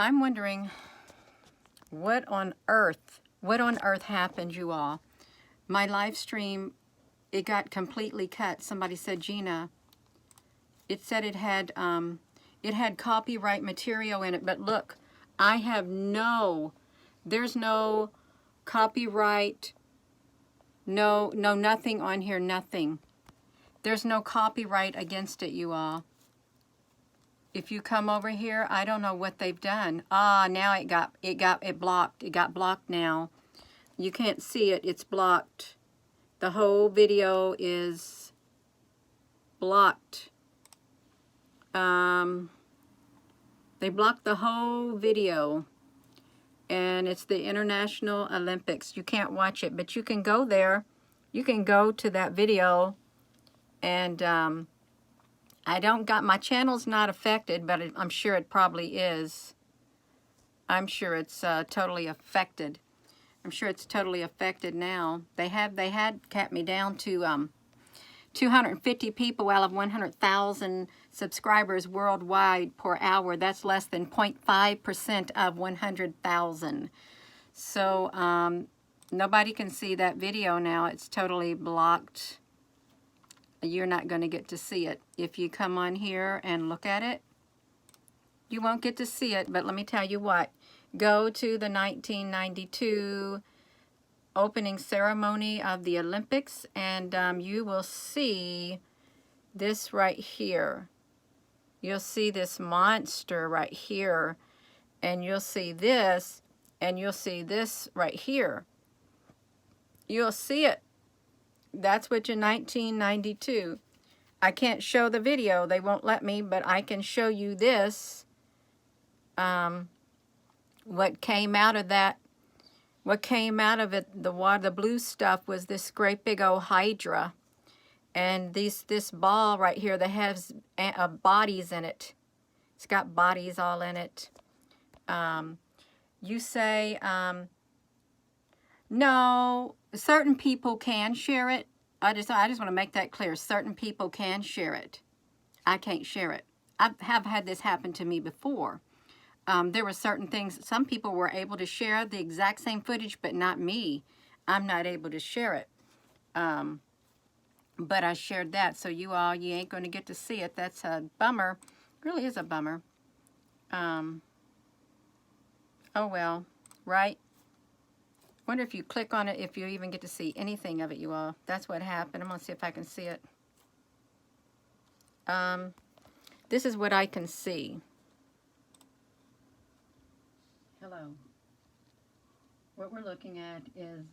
I'm wondering what on earth happened, you all. My live stream, it got completely cut. Somebody said, Gina, it said it had copyright material in it, but look, I have there's no copyright, no nothing on here, nothing. There's no copyright against it, you all. If you come over here, I don't know what they've done. Ah, now it blocked. It got blocked now. You can't see it. It's blocked. The whole video is blocked. They blocked the whole video. And it's the International Olympics. You can't watch it, but you can go there. You can go to that video. And my channel's not affected, but I'm sure it probably is. I'm sure it's totally affected. I'm sure it's totally affected now. They had capped me down to 250 people out of 100,000 subscribers worldwide per hour. That's less than 0.5% of 100,000. So nobody can see that video now. It's totally blocked. You're not going to get to see it. If you come on here and look at it, you won't get to see it. But let me tell you what. Go to the 1992 opening ceremony of the Olympics, and you will see this right here. You'll see this monster right here, and you'll see this, and you'll see this right here. You'll see it. That's what your 1992. I can't show the video. They won't let me, but I can show you this. What came out of that, what came out of it, the blue stuff was this great big old hydra. And this ball right here that has bodies in it. It's got bodies all in it. You say, no, certain people can share it. I just want to make that clear. Certain people can share it. I can't share it. I have had this happen to me before. There were certain things, some people were able to share the exact same footage, but not me. I'm not able to share it. But I shared that, so you ain't going to get to see it. That's a bummer. It really is a bummer. Oh well, right? Wonder if you click on it, if you even get to see anything of it, you all. That's what happened. I'm going to see if I can see it. This is what I can see. Hello. What we're looking at is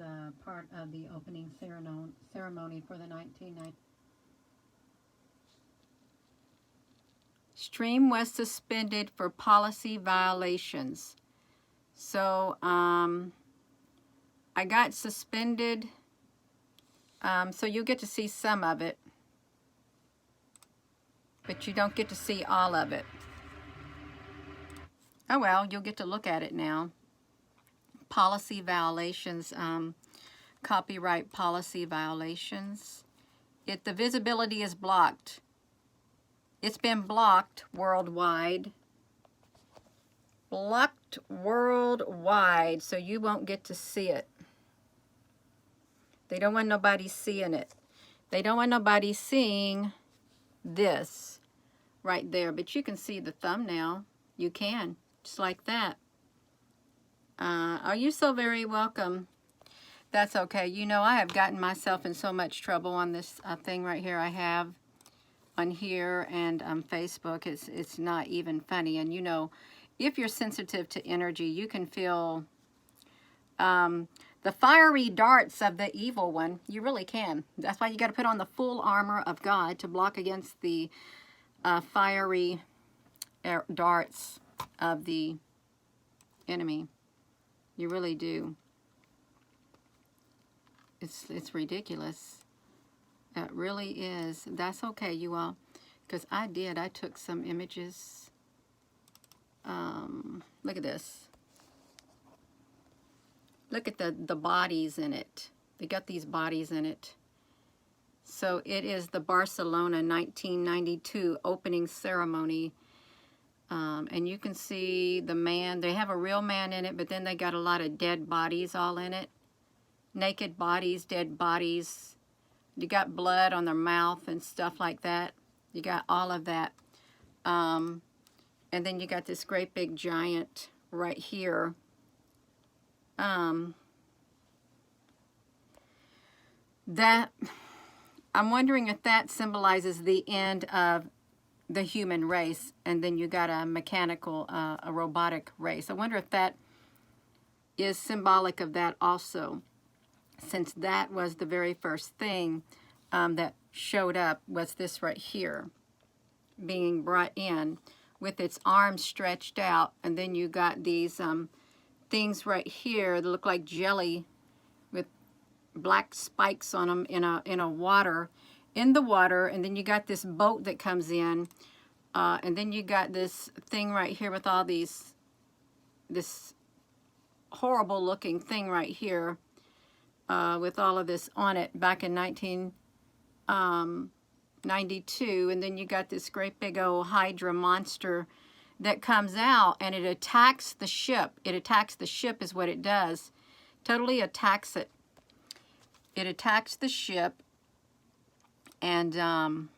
part of the opening ceremony for the 1990. Stream was suspended for policy violations. So, I got suspended. So you'll get to see some of it. But you don't get to see all of it. Oh well, you'll get to look at it now. Policy violations, copyright policy violations. The visibility is blocked. It's been blocked worldwide. Blocked worldwide, so you won't get to see it. They don't want nobody seeing it. They don't want nobody seeing this right there, but you can see the thumbnail. You can. Just like that. Are you so very welcome? That's okay. You know, I have gotten myself in so much trouble on this thing right here I have on here and Facebook. It's not even funny. And you know, if you're sensitive to energy, you can feel the fiery darts of the evil one. You really can. That's why you got to put on the full armor of God to block against the fiery darts of the enemy. You really do. It's ridiculous. It really is. That's okay, you all, because I took some images. Look at this. Look at the bodies in it. They got these bodies in it. So it is the Barcelona 1992 opening ceremony And you can see the man. They have a real man in it, but then they got a lot of dead bodies all in it. Naked bodies, dead bodies. You got blood on their mouth and stuff like that. You got all of that. And then you got this great big giant right here. That, I'm wondering if that symbolizes the end of the human race, and then you got a mechanical, a robotic race. I wonder if that is symbolic of that also, since that was the very first thing that showed up, was this right here, being brought in with its arms stretched out, and then you got these things right here that look like jelly with black spikes on them in the water, and then you got this boat that comes in, and then you got this thing right here with all this horrible looking thing right here, with all of this on it back in 1992, and then you got this great big old Hydra monster that comes out, and it attacks the ship. It attacks the ship is what it does. Totally attacks it. It attacks the ship, and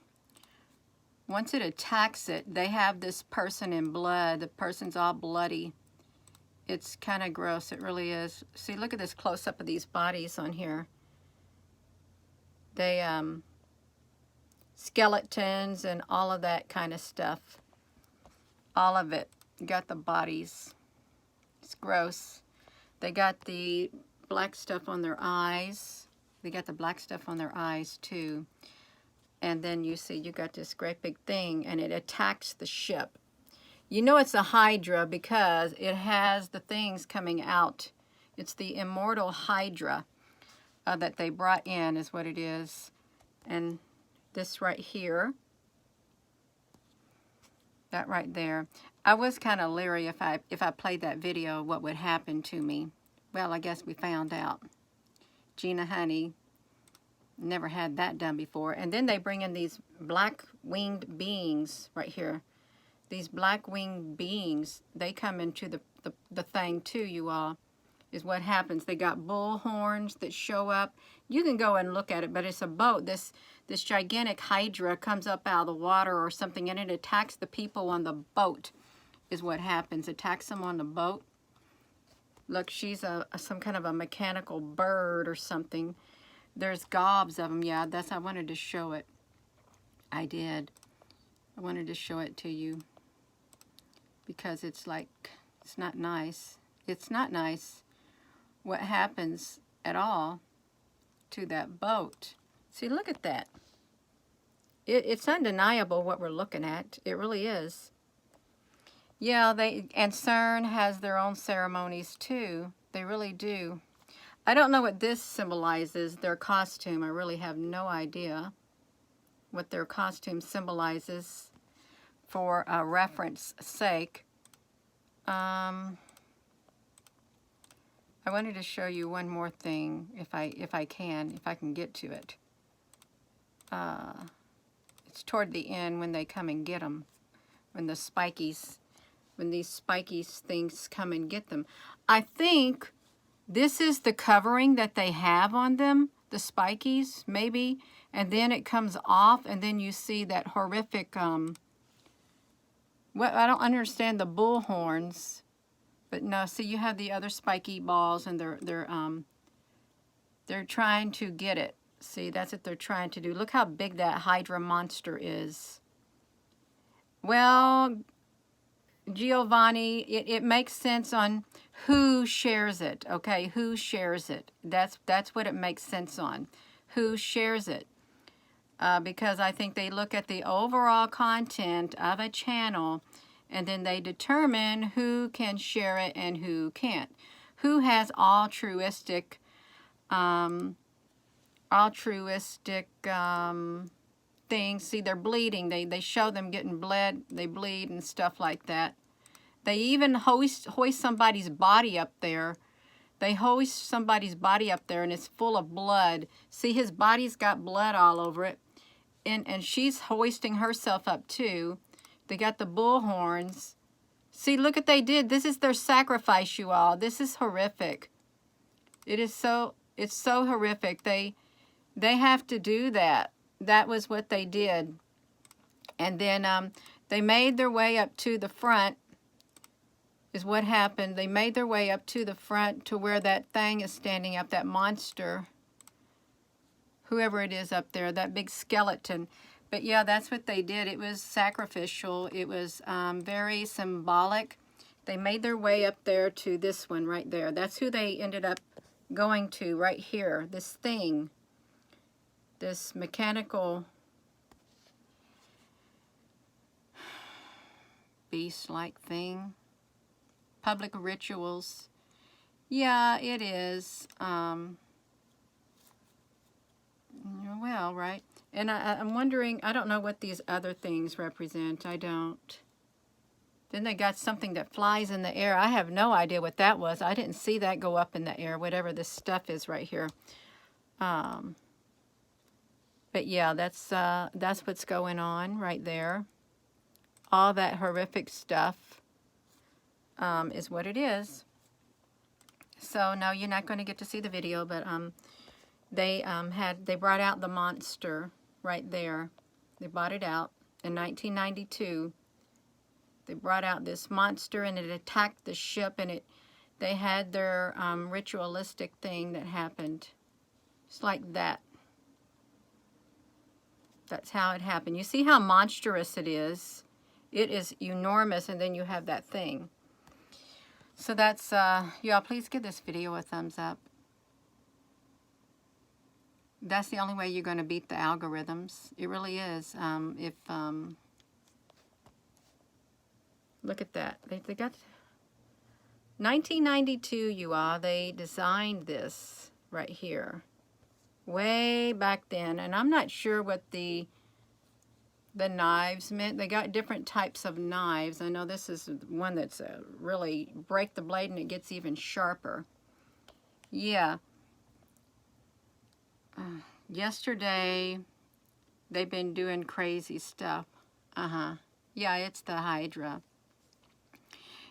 once it attacks it, they have this person in blood. The person's all bloody. It's kind of gross. It really is. See, look at this close-up of these bodies on here. They, skeletons and all of that kind of stuff. All of it. You got the bodies. It's gross. They got the black stuff on their eyes. They got the black stuff on their eyes too. And then you see you got this great big thing, and it attacks the ship. You know it's a Hydra because it has the things coming out. It's the immortal Hydra that they brought in is what it is. And this right here, that right there. I was kind of leery if I played that video, what would happen to me. Well, I guess we found out. Gina Honey never had that done before. And then they bring in these black-winged beings right here. These black-winged beings, they come into the thing too, you all, is what happens. They got bull horns that show up. You can go and look at it, but it's a boat. This gigantic Hydra comes up out of the water or something, and it attacks the people on the boat, is what happens. Attacks them on the boat. Look, she's some kind of a mechanical bird or something. There's gobs of them. Yeah, I wanted to show it. I did. I wanted to show it to you because it's like, it's not nice. It's not nice what happens at all to that boat. See, look at that. It's undeniable what we're looking at. It really is. Yeah, and CERN has their own ceremonies too. They really do. I don't know what this symbolizes, their costume. I really have no idea what their costume symbolizes for a reference sake. I wanted to show you one more thing if I can get to it. It's toward the end when they come and get them, when these spikies things come and get them. I think this is the covering that they have on them, the spikies, maybe, and then it comes off, and then you see that horrific, well, I don't understand the bull horns, but no, see, you have the other spiky balls, and they're trying to get it. See, that's what they're trying to do. Look how big that Hydra monster is. Well, Giovanni, it makes sense on who shares it, okay? Who shares it? That's what it makes sense on. Who shares it? Because I think they look at the overall content of a channel, and then they determine who can share it and who can't. Who has altruistic things. See, they're bleeding. They show them getting bled. They bleed and stuff like that. They even hoist somebody's body up there. They hoist somebody's body up there, and it's full of blood. See, his body's got blood all over it. And she's hoisting herself up too. They got the bull horns. See, look what they did. This is their sacrifice, you all. This is horrific. It's so horrific. They have to do that. That was what they did. And then they made their way up to the front, is what happened. They made their way up to the front to where that thing is standing up, that monster. Whoever it is up there, that big skeleton. But yeah, that's what they did. It was sacrificial. It was very symbolic. They made their way up there to this one right there. That's who they ended up going to right here. This thing. This mechanical beast-like thing. Public rituals. Yeah, it is. Well, right. And I'm wondering, I don't know what these other things represent. I don't. Then they got something that flies in the air. I have no idea what that was. I didn't see that go up in the air, whatever this stuff is right here. But yeah, that's what's going on right there. All that horrific stuff is what it is. So no, you're not going to get to see the video, but they brought out the monster right there. They brought it out in 1992. They brought out this monster and it attacked the ship, and they had their ritualistic thing that happened. It's like that. That's how it happened. You see how monstrous it is? It is enormous, and then you have that thing. So that's, y'all, please give this video a thumbs up. That's the only way you're going to beat the algorithms. It really is. Look at that. They got 1992, you all. They designed this right here. Way back then. And I'm not sure what the knives meant. They got different types of knives. I know this is one that's really break the blade and it gets even sharper. Yeah. Yesterday, they've been doing crazy stuff. Yeah, it's the Hydra.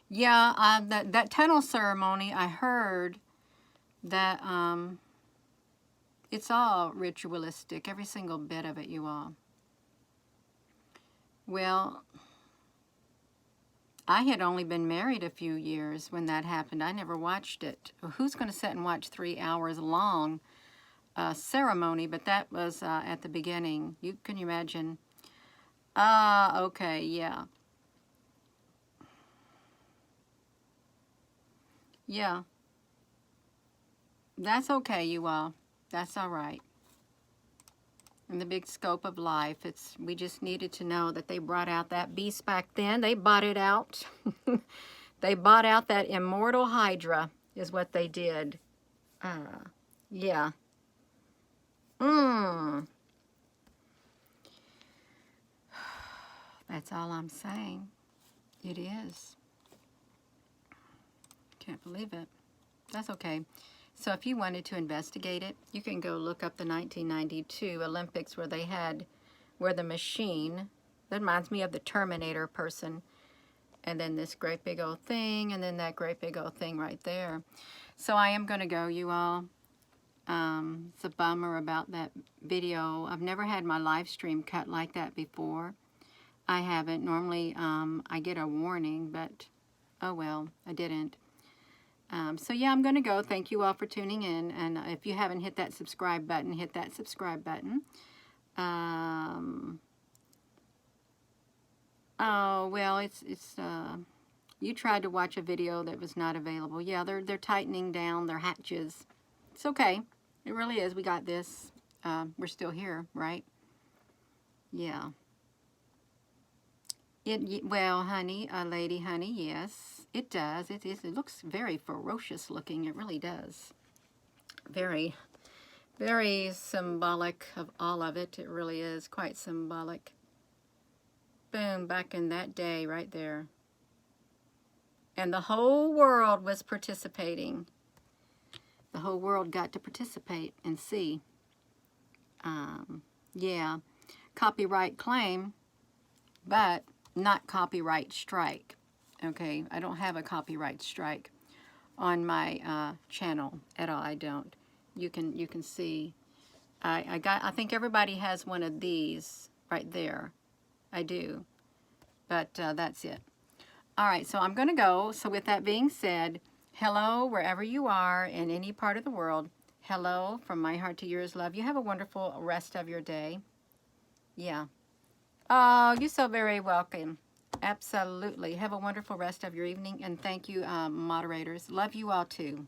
Yeah, that tunnel ceremony, I heard that it's all ritualistic, every single bit of it, you all. Well, I had only been married a few years when that happened. I never watched it. Who's going to sit and watch 3 hours long ceremony? But that was at the beginning. Can you imagine? Okay, yeah. Yeah. That's okay, you all. That's all right. In the big scope of life, we just needed to know that they brought out that beast back then. They bought it out. They bought out that immortal Hydra, is what they did. Yeah. That's all I'm saying. It is. Can't believe it. That's okay. So if you wanted to investigate it, you can go look up the 1992 Olympics where the machine, that reminds me of the Terminator person, and then this great big old thing, and then that great big old thing right there. So I am going to go, you all. It's a bummer about that video. I've never had my live stream cut like that before. I haven't. Normally I get a warning, but oh well, I didn't. So yeah, I'm going to go. Thank you all for tuning in. And if you haven't hit that subscribe button, hit that subscribe button. Oh, well, you tried to watch a video that was not available. Yeah, they're tightening down their hatches. It's okay. It really is. We got this. We're still here, right? Yeah. Well, honey, lady, honey, yes, it does. It looks very ferocious looking. It really does. Very, very symbolic of all of it. It really is quite symbolic. Boom, back in that day right there. And the whole world was participating. The whole world got to participate and see. Yeah, copyright claim, but not copyright strike. Okay, I don't have a copyright strike on my channel at all. I don't. You can see. I think everybody has one of these right there. I do, but that's it. All right, so I'm going to go. So with that being said, hello wherever you are in any part of the world. Hello from my heart to yours, love. You have a wonderful rest of your day. Yeah. Oh, you're so very welcome. Absolutely. Have a wonderful rest of your evening, and thank you, moderators. Love you all too.